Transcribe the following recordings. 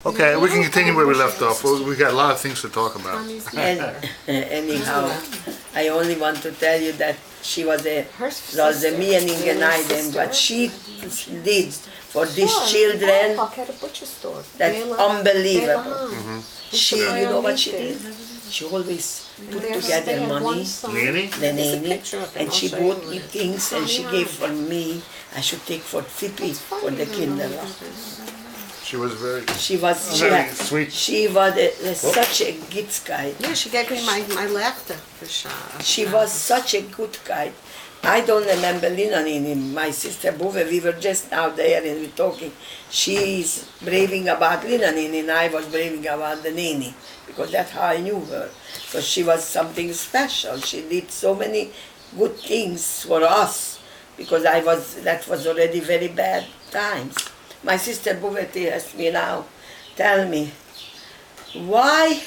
Okay, we can continue where we left off. We got a lot of things to talk about. Anyhow, I only want to tell you that she was a meaning and what she did for these children, that's unbelievable. She, you know what she did? She always put together money, the nanny, and she bought me things and she gave for me. I should take for Tippy for the kindergarten. She was very sweet. She was such a good guy. Yeah, she gave me my laughter for sure. She was such a good guy. I don't remember Lina Nini, my sister Bove, we were just out there and we're talking. She's raving about Lina Nini and I was raving about the Nini because that's how I knew her. So she was something special. She did so many good things for us because that was already very bad times. My sister Buveti asked me now, tell me, why,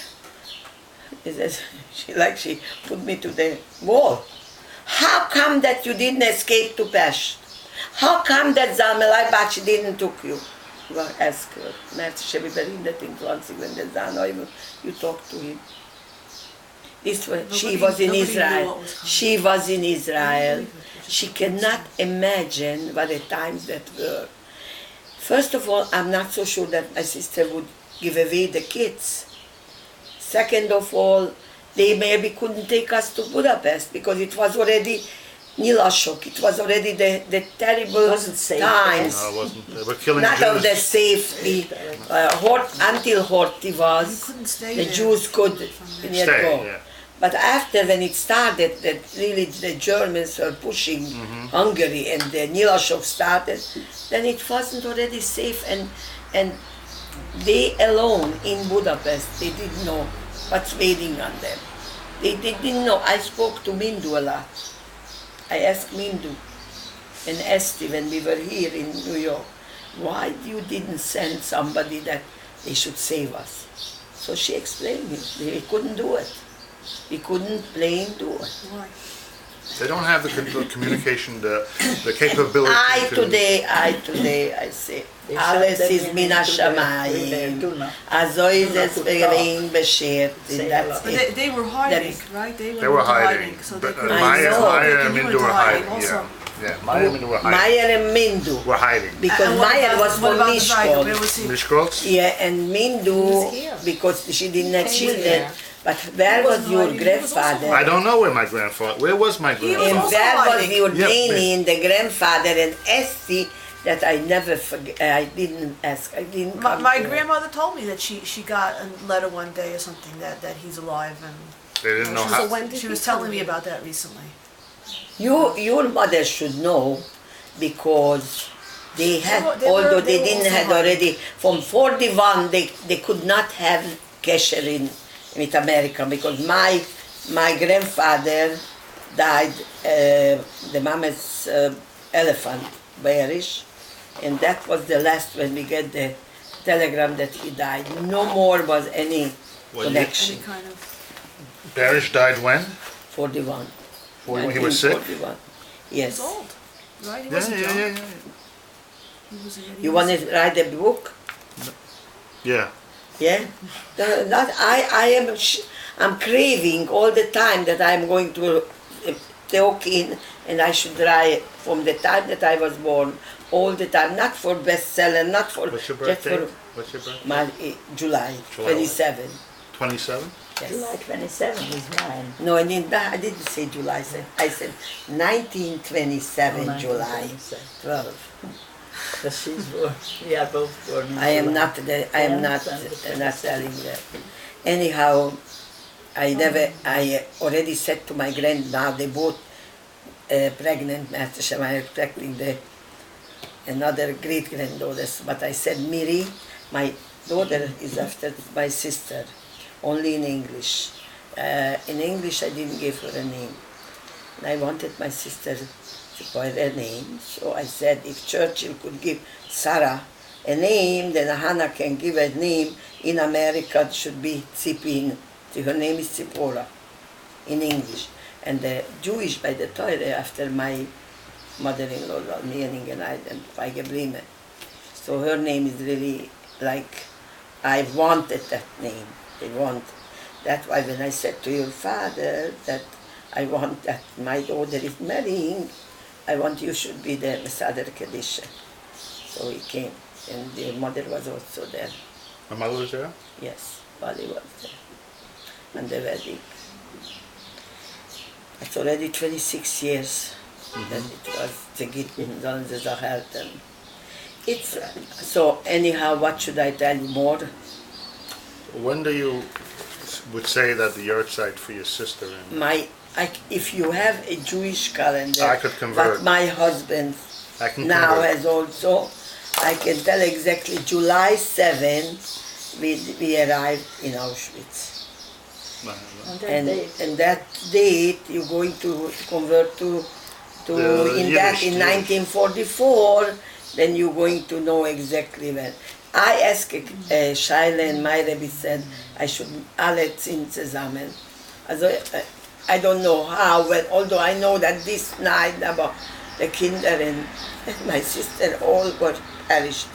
she put me to the wall. How come that you didn't escape to Pest? How come that Zamelai Bachi didn't took you? Well, ask her. You talk to him. She was in Israel. She was in Israel. She cannot imagine what the times that were. First of all, I'm not so sure that my sister would give away the kids. Second of all, they maybe couldn't take us to Budapest because it was already Nyilasok. It was already the terrible times. No, it wasn't. They were killing not Jews. of the safety. Until Horthy was, the Jews could yet go. Yeah. But after when it started, that really the Germans were pushing Hungary and the Nyilasok started, then it wasn't already safe and they alone in Budapest, they didn't know what's waiting on them. They didn't know. I spoke to Mindu a lot. I asked Mindu and Esti when we were here in New York, why you didn't send somebody that they should save us? So she explained me, they couldn't do it. We couldn't plain do it. Why? They don't have the communication, the capability. I say, alles is min hashamayim. Azoi zes berein b'shet. That's it. They were hiding, right? They were hiding. So But they Maya and Mindu were hiding. Also. Yeah, Maya and Mindu were hiding. Meyer and Mindu. Were hiding. Because Meyer was from Mishkol. Mishkolts? Yeah, and Mindu, because she didn't have children. But where was your grandfather? I don't know where my grandfather. Where was my grandfather? And where was your Yep. nanny and the grandfather and Esti that I never forget? I didn't ask. I didn't. My grandmother told me that she got a letter one day or something that he's alive and. They didn't know how. She was telling me about that recently. Your mother should know because they had, although they didn't have already, from 41 they could not have kesher in with America because my grandfather died, the mama's elephant, bearish, and that was the last when we get the telegram that he died. No more was any connection. Any kind of. Barish died when? 41. When he was sick? 41. Yes. He was old, right? He Yeah, wasn't young. yeah. He wasn't- he You want wasn't- to write a book? Yeah. Yeah, I'm craving all the time that I'm going to talk in, and I should write from the time that I was born, all the time, not for bestseller, not for. What's your just birthday? for What's your birthday? my July 27. 27? Yes. July 27 is mine. No, I didn't say July. I said 1927 July 12. But she's born. We are both born in I am July. not telling that. Anyhow, I already said to my now they both pregnant, Master Shem, I'm expecting another great granddaughters. But I said, Miri, my daughter is after my sister, only in English. In English I didn't give her a name. And I wanted my sister by their name. So I said if Churchill could give Sarah a name, then Hana can give a name in America. It should be Tzipin. Her name is Tzipora in English. And the Jewish by the Torah after my mother-in-law, Meaning and I, and Feigebrime. So her name is really like I wanted that name. I want. That's why when I said to your father that I want that my daughter is marrying, I want you should be the Masada Kadisha. So he came, and the mother was also there. My mother was there? Yes, Bali was there. And the wedding. It's already 26 years that it was the Gittin on the Zahelten. It's so anyhow. What should I tell you more? When do you would say that the yard site for your sister in? If you have a Jewish calendar, I could convert. but my husband I can now convert. has also, I can tell exactly July 7th we arrived in Auschwitz. On that And date. that date you're going to convert to The in Yiddish. 1944, then you're going to know exactly when. I asked Shaila and my Rebbe said I should alle ziehen zusammen. Also, I don't know how, but although I know that this night about the kinder and my sister all got perished.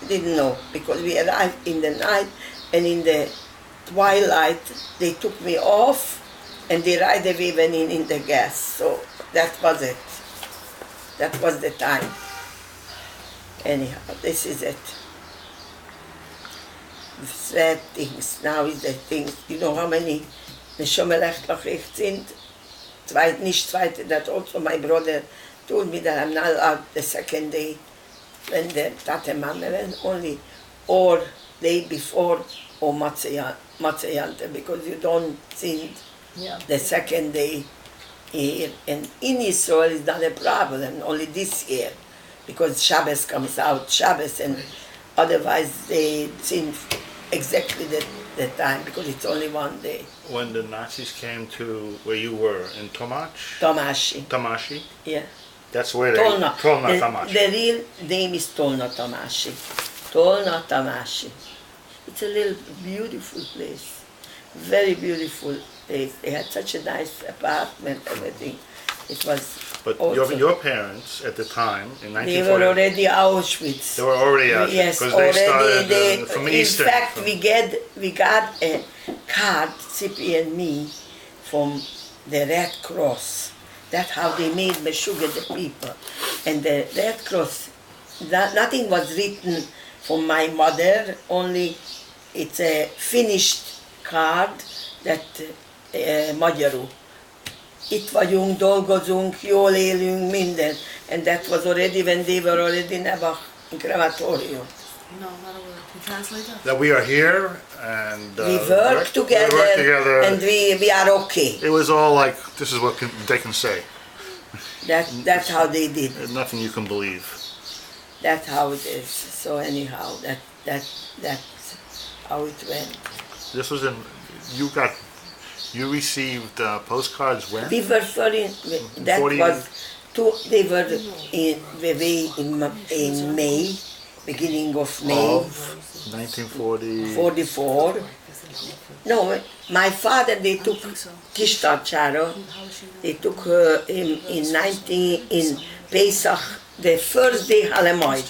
Didn't know because we arrived in the night and in the twilight they took me off and they right away went in the gas. So that was it. That was the time. Anyhow, this is it. Sad things. Now is the things. You know how many Neshomelech sind? Nicht zweite, that also my brother told me that I'm not allowed the second day when the Tate Mama went, only or day before or Matzayante, because you don't sing Yeah. the second day here. And in Israel is not a problem, only this year, because Shabbos comes out, Shabbos, and otherwise they sing exactly the time, because it's only one day. When the Nazis came to where you were in Tomach? Tomashi, Tamashi? yeah. That's where they... Tolna. Tolna Tamashi. The real name is Tolna Tamashi. Tolna Tamashi. It's a little beautiful place. Very beautiful place. They had such a nice apartment, everything. It was But also, your parents at the time, in they were 1940... already Auschwitz. They were already out Yes, because already. they started from in Eastern. fact, from- we got a card, Zippy and me, from the Red Cross. That's how they made Meshuggah the people. And the Red Cross, nothing was written for my mother, only it's a finished card that magyarul. Itt vagyunk, dolgozunk, jól élünk, minden. And that was already when they were already in Nebach, in crematorium. No, not a word. Can you translate that? That we are here and... We work together, We work together. and we are okay. It was all like, this is what they can say. That's how they did. There's nothing you can believe. That's how it is. So anyhow, that's how it went. This was in... You received postcards when? We were foreign. That 40 was two. They were in May, beginning of May, Of 1940... 44. No, my father. They took Kishtarcharo. They took her in Pesach, the first day Halamoid.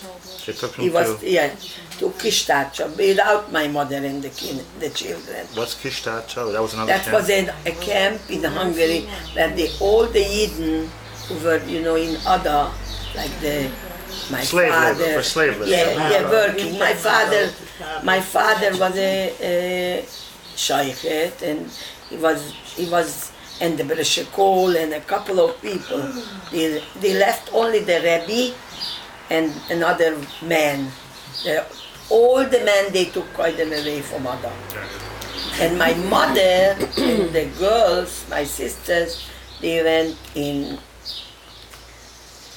They took He him was to... to Kishtarcha without my mother and the children. What's Kishtacho? That was another That camp. was a camp in Hungary where all the Yidden who were, in other, like my Slave father. labor, for slave labor. Yeah, working. My father was a shaykhet, and he was, and the Bereshekol and a couple of people. They left only the Rebbe and another man. All the men they took quite them away from Adam. And my mother and the girls, my sisters, they went in.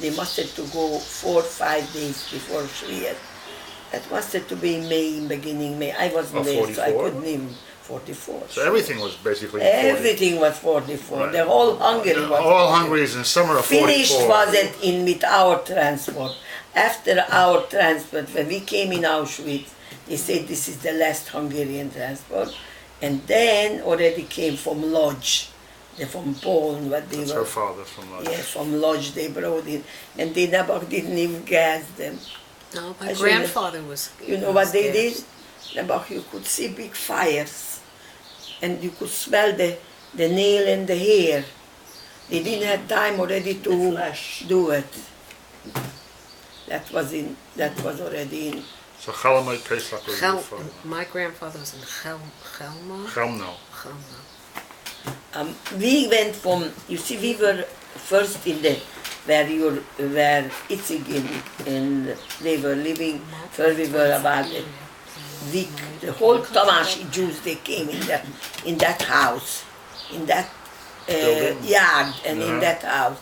They must have to go 4 or 5 days before Shriyat. That must have to be May, beginning May. I wasn't there, so I 44? couldn't even. 44. So everything was basically 40. Everything was 44. Right. The whole Hungary was. All 44. Hungary is in summer of 44. Finished was it with our transport. After our transport, when we came in Auschwitz, they said this is the last Hungarian transport. And then already came from Lodz. They're from Poland, what they That's were. her father from Lodz. Yeah, from Lodz they brought in. And they never didn't even gas them. No, I my shouldn't- grandfather was. You know what they did? but you could see big fires, and you could smell the nail and the hair. They didn't have time already The to flesh. do it. That was already in. So Chalamoid Pesach was Chel, before. my grandfather was in Chelmo. Chelmno. Chelmo. We went from, you see, we were first in the, where Itzig and they were living, where we were about a week. The whole Tomashi Jews, they came in that house, in that Building? yard and in Uh-huh. that house.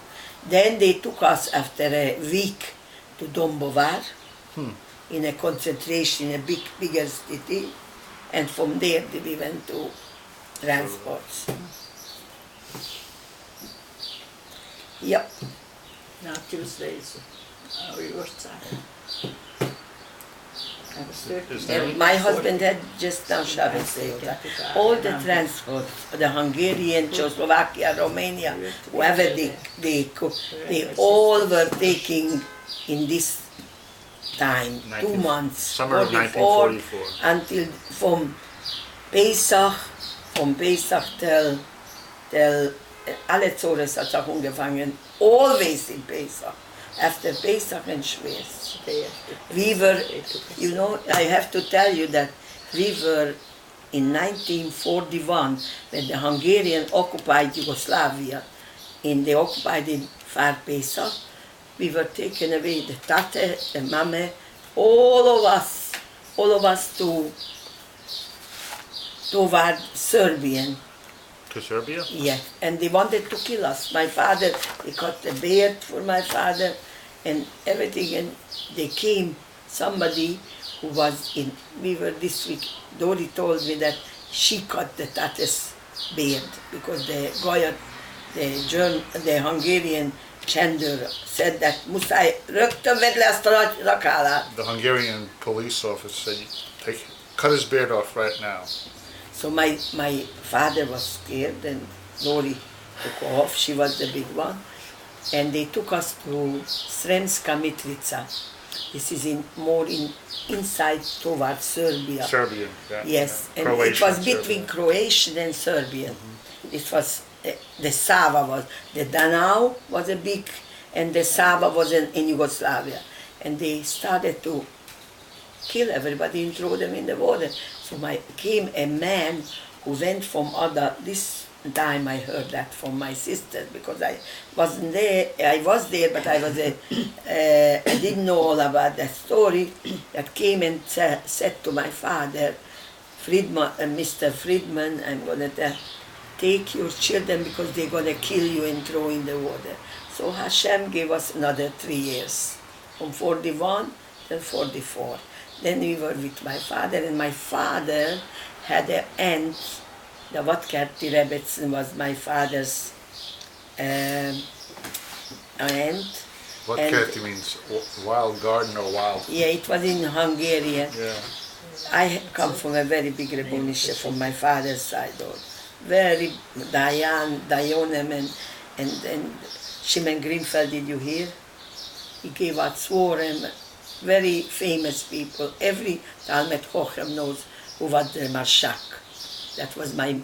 Then they took us after a week to Dombovar, in a concentration, in a bigger city, and from there we went to transports. Yep. Now Tuesday is our Yortzeit. I was 13. Is there- And my husband had just now Shabbos taken. All the transport, the Hungarian, Czechoslovakia, Romania, whoever they all were taking in this time, 2 months, Summer of 44, 1944. until from Pesach till alle Zores hat auch angefangen, always in Pesach, after Pesach and Shvez. Day after. We were, They took us. you know, I have to tell you that we were in 1941 when the Hungarian occupied Yugoslavia, they occupied in Far Pesach. We were taken away, the tate, the mame, all of us toward Serbian. To Serbia? Yeah, and they wanted to kill us. My father, they cut the beard for my father and everything, and they came, somebody who was in, we were this week, Dori told me that she cut the tate's beard because the Goya, the Hungarian gender said that Musai rögtön vedd le azt a rakállát. The Hungarian police officer said, cut his beard off right now. So my father was scared and Dori took off, she was the big one. And they took us to Sremska Mitrica. This is more inside towards Serbia. Serbian, yeah. Yes, yeah. and it Croatian, was between Serbian. Croatian and Serbian. It was, the Sava was, the Danau was a big, and the Sava was in Yugoslavia. And they started to kill everybody and throw them in the water. So came a man who went from this time I heard that from my sister because I wasn't there. I was there, but I didn't know all about that story. That came and said to my father, Friedman, Mr. Friedman, I'm gonna take your children because they're gonna kill you and throw in the water. So Hashem gave us another 3 years, from 41 till 44. Then we were with my father, and my father had an aunt. The Vatkerti Rebetson was my father's aunt. What and- Kerti means? Wild garden or wild? Yeah, it was in Hungarian. Yeah. I come from a very big Rebbenische from my father's side. Very Dayanem and Shimon Grimfeld, did you hear? He gave out Sworem, very famous people. Every Talmud Chochem knows who was the Marshak. That was my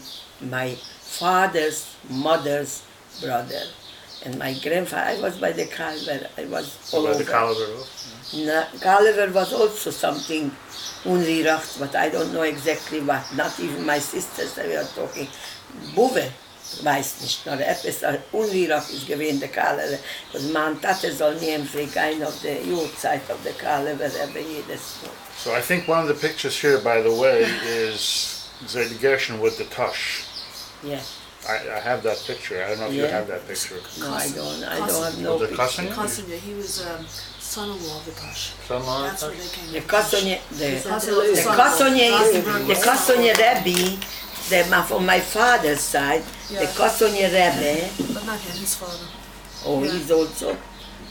father's mother's brother. And my grandfather, I was by the Calver, I was all By over. the caliber. No, Calver was also something unriracht, but I don't know exactly what. Not even my sisters, they were talking. Buve, weiß nicht, nur etwas unriracht ist gewesen, der Calver. Because man Tate soll nie empfehlen, of the Uhrzeit of the Calver, jedes Mal. So I think one of the pictures here, by the way, is Zayd Gershon with the tush. Yeah. I have that picture. I don't know if you Yeah. have that picture. No, I don't have no Was it picture. Cousin? Constantly, he was son-in-law of the Tosh. Someone? That's where they came The from. Kasonye, Rosenberg. the Kasonye Rebbe, from my father's side, the Yeah. Kasonye Rebbe, But not him, his father. oh, Yeah. he's also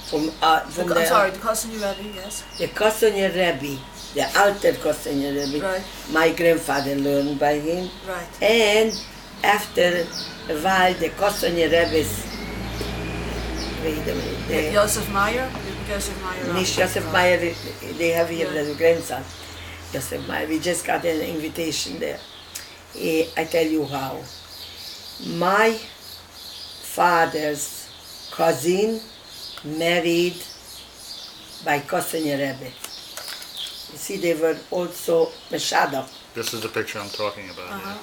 from I'm sorry, the Kasonye Rebbe, yes. The Kasonye Rebbe, the Alter Kasonye Rebbe, Right. my grandfather learned by him, Right. and after a while the Kasonye Rebbe's, wait a minute, Joseph Meyer? Joseph Meyer. Nicht Joseph Meyer, they have here Yeah. the grandson. Yosef Meyer. We just got an invitation there. I tell you how. My father's cousin married by Kosenye Rebbe. You see, they were also Meshadach. This is the picture I'm talking about. Yeah.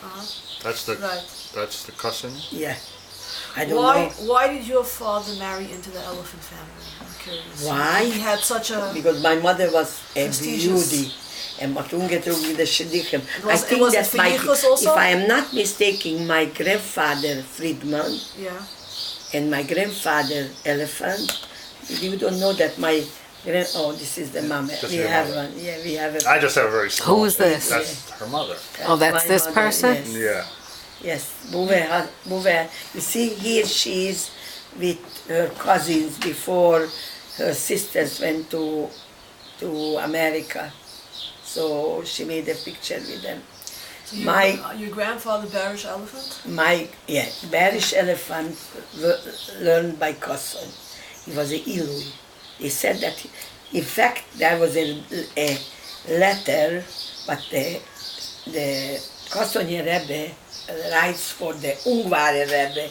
That's the Right. that's the cousin. Yeah. I don't Why? know. Why did your father marry into the elephant family? I'm curious. Why? He had such a. Because my mother was a Prestigious. beauty and hat umgezogen wie der Shidduchim. I Was- think was it that for my, Yichus also? if I am not mistaken, my grandfather Friedman Yeah. and my grandfather Elephant, you don't know that my oh, this is the mama. That's We your have mother. one. Yeah, we have it. I just have a very small. Who is this? That's her mother. Oh, that's my this mother, person? Yes. Yeah. Yes, Bouvet. You see, here she is with her cousins before her sisters went to America. So she made a picture with them. So you, My- your grandfather Barish Elephant. Barish Elephant learned by Kosson. He was a Ilui. He said that, in fact, there was a letter, but the Kossonyi Rebbe writes for the Ungware Rebbe,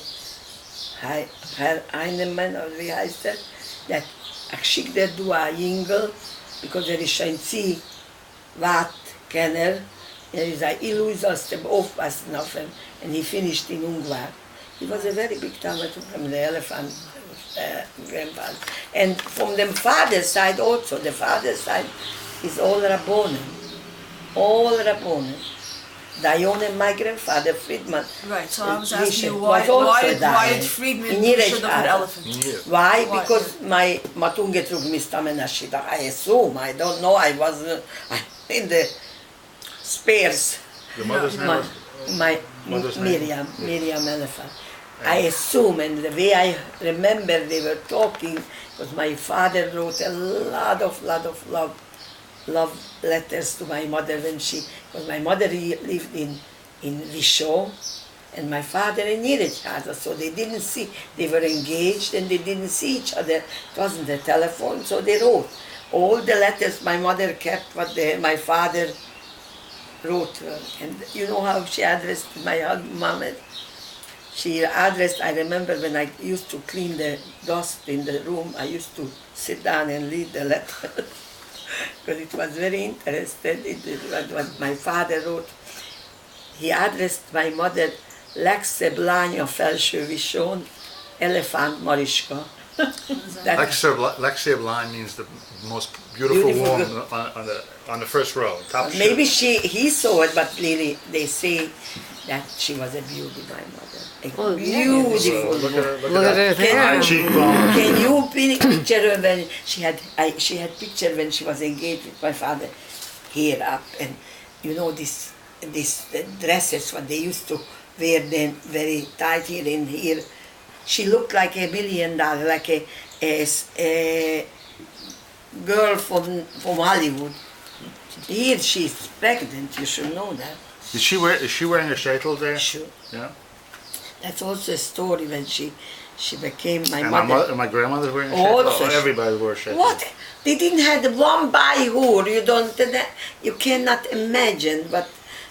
Heinemann, or wie heißt er, that ich schick dir du a Jingel, because ist ein Zieh-Wat-Kenner, ist ein Ilui, sollst du aufpassen auf ihn, and he finished in Ungwar. He was a very big talent from the elephant grandfather. And from the father's side also, the father's side is all Rabbonen. All Rabbonen. Dion and my grandfather, Friedman. Right. So I was asking Rishon you was also why did dying. Friedman In should Yiddish have an Arabic. elephant? Yeah. Why? Why? Because my Matungetrug Mistamen Ashidach, I assume, I don't know, I was in the spares. Your mother's name My, was. my Mother's name? Miriam Elephant. I assume, and the way I remember they were talking, because my father wrote a lot of love letters to my mother when because my mother lived in Wisel, and my father in Yiddish, so they didn't see, they were engaged and they didn't see each other. It wasn't a telephone, so they wrote. All the letters my mother kept, what my father wrote her. And you know how she addressed my mom? She addressed, I remember when I used to clean the dust in the room, I used to sit down and read the letter. Because it was very interesting, what my father wrote. He addressed my mother, Lekse Blanya Felső Vishon, Elefant Mariska. Lexia line means the most beautiful Beautiful woman on the first row, top Maybe shelf. he saw it, but really they say that she was a beauty, my mother. A Well, yeah. beautiful Look woman. at Look at that. her High hair. cheekbone. Can you picture her when she had picture when she was engaged with my father, hair up, and you know this dresses what they used to wear then, very tight here and here. She looked like $1 million, like a girl from Hollywood. Here she's pregnant, you should know that. Is she wearing a sheitel there? Sure. Yeah. That's also a story when she became my And mother. my grandmother wearing a Also sheitel? Oh, everybody wore a sheitel. What? They didn't have one by who you cannot imagine what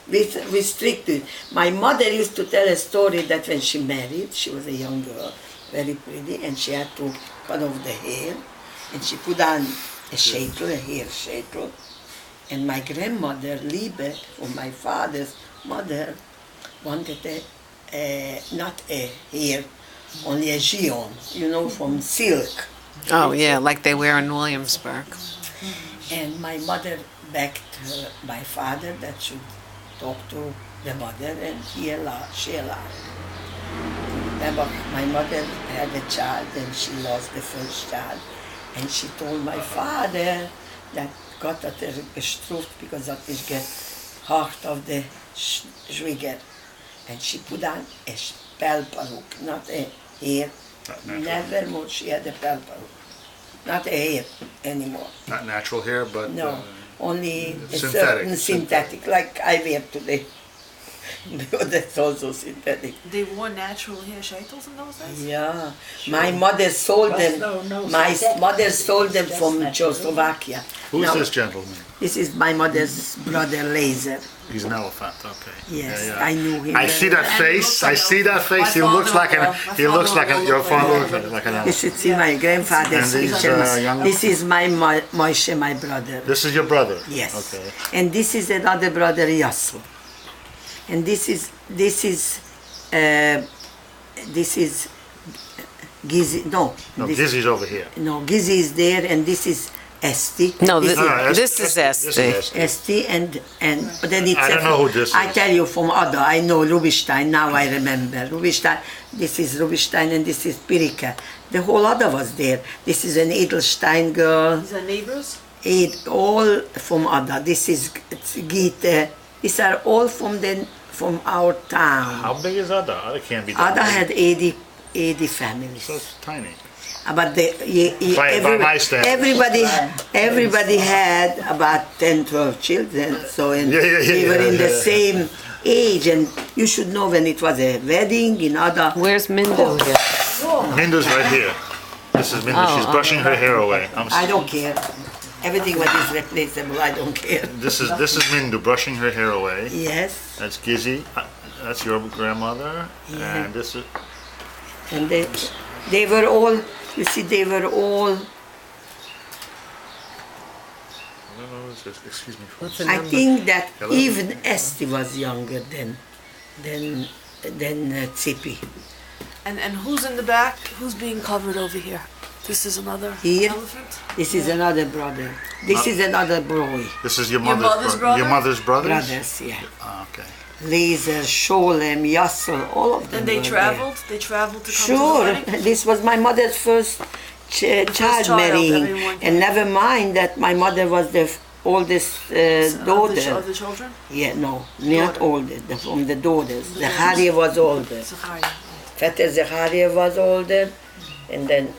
restricted. My mother used to tell a story that when she married, she was a young girl, very pretty, and she had to cut off the hair, and she put on a sheitel, a hair sheitel. And my grandmother, Liebe, from my father's mother, wanted not a hair, only a gion, from silk. Oh, yeah, like they wear in Williamsburg. And my mother begged my father that should talk to the mother, and she allowed. Remember, my mother had a child, and she lost the first child, and she told my father that Gott hat gestruft because that is get hart of the Schwieger. And she put on a pelperuk, not a hair. Not natural. Never more she had a pelperuk. Not a hair anymore. Not natural hair, but No, only a synthetic. certain synthetic, like I wear today. That's also synthetic. They wore natural hair shaitels in those days? Yeah, my mother sold them. No, My synthetic. mother sold them from Just Czechoslovakia. Who's Now, this gentleman? This is my mother's brother, Laser. He's an elephant, okay. Yes, Yeah, yeah. I knew him. I see that And he face, looks I like see that face, my he looks like father-in-law. an, My he looks like father-in-law your looked father like looks that. like an You elephant. should see my grandfather's And these, picture. young- This is my Moshe, my brother. This is your brother? Yes. Okay. And this is another brother, Yasu. And this is Gizi. No, No, this- Dizzy's over here. no, Gizi is there, and this is Esti. No, This this, No, this is Esti. Esti and then it's I don't know who this I is. tell you from other. I know Rubinstein. Now I remember Rubinstein. This is Rubinstein and this is Pirika. The whole other was there. This is an Edelstein girl. These are neighbors? All from Ada. This is Gita. These are all from our town. How big is Ada? Ada can't be that Ada big. had 80 families. So it's tiny. But By my standards. everybody had about 10, 12 children. So and Yeah, yeah, yeah, they were yeah, in the yeah. same age. And you should know when it was a wedding in Ada. Where's Mindu here? Mindu's right here. This is Mindu, she's Oh, brushing her hair away. I don't care. Everything what is replaceable, I don't care. This is Mindu brushing her hair away. Yes. That's Gizzy. That's your grandmother. Yeah. And this is And they were all, you see, they were all, excuse me. What's the I number? think that Hello? even Esti was younger than Tsipi. And who's in the back? Who's being covered over here? This is another Here? elephant? This is another brother. This is another boy. This is your Your mother's, mother's brother? Your mother's brothers? Brothers, yeah. Ah, okay. Laser, Sholem, Yassel, all of them. And they were traveled? They traveled to come Sure, to the wedding? this was my mother's first child child, marrying, everyone and came. never mind that my mother was the oldest daughter. Of the children? Yeah, no, not Daughter. older, from the daughters. The Zacharia was older. Zachariah. Vetter Zacharia was older, and then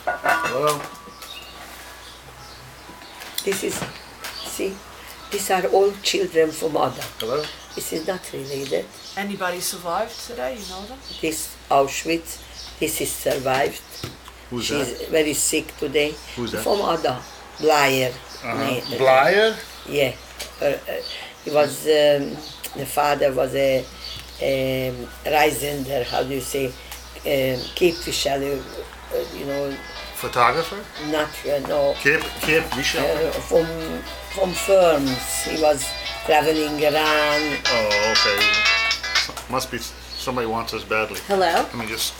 Hello? this is, see, these are all children from Ada. Hello? This is not related. Anybody survived today? You know them? This Auschwitz, this is survived. Who's She's that? very sick today. Who's that? From Ada, Blyer. Blyer? Yeah, he was the father was a Reisender. How do you say? Képviselő, you know, Photographer? not no. Kip, Michelle? From firms. He was traveling around. Oh, okay. Must be somebody wants us badly. Hello? Let me just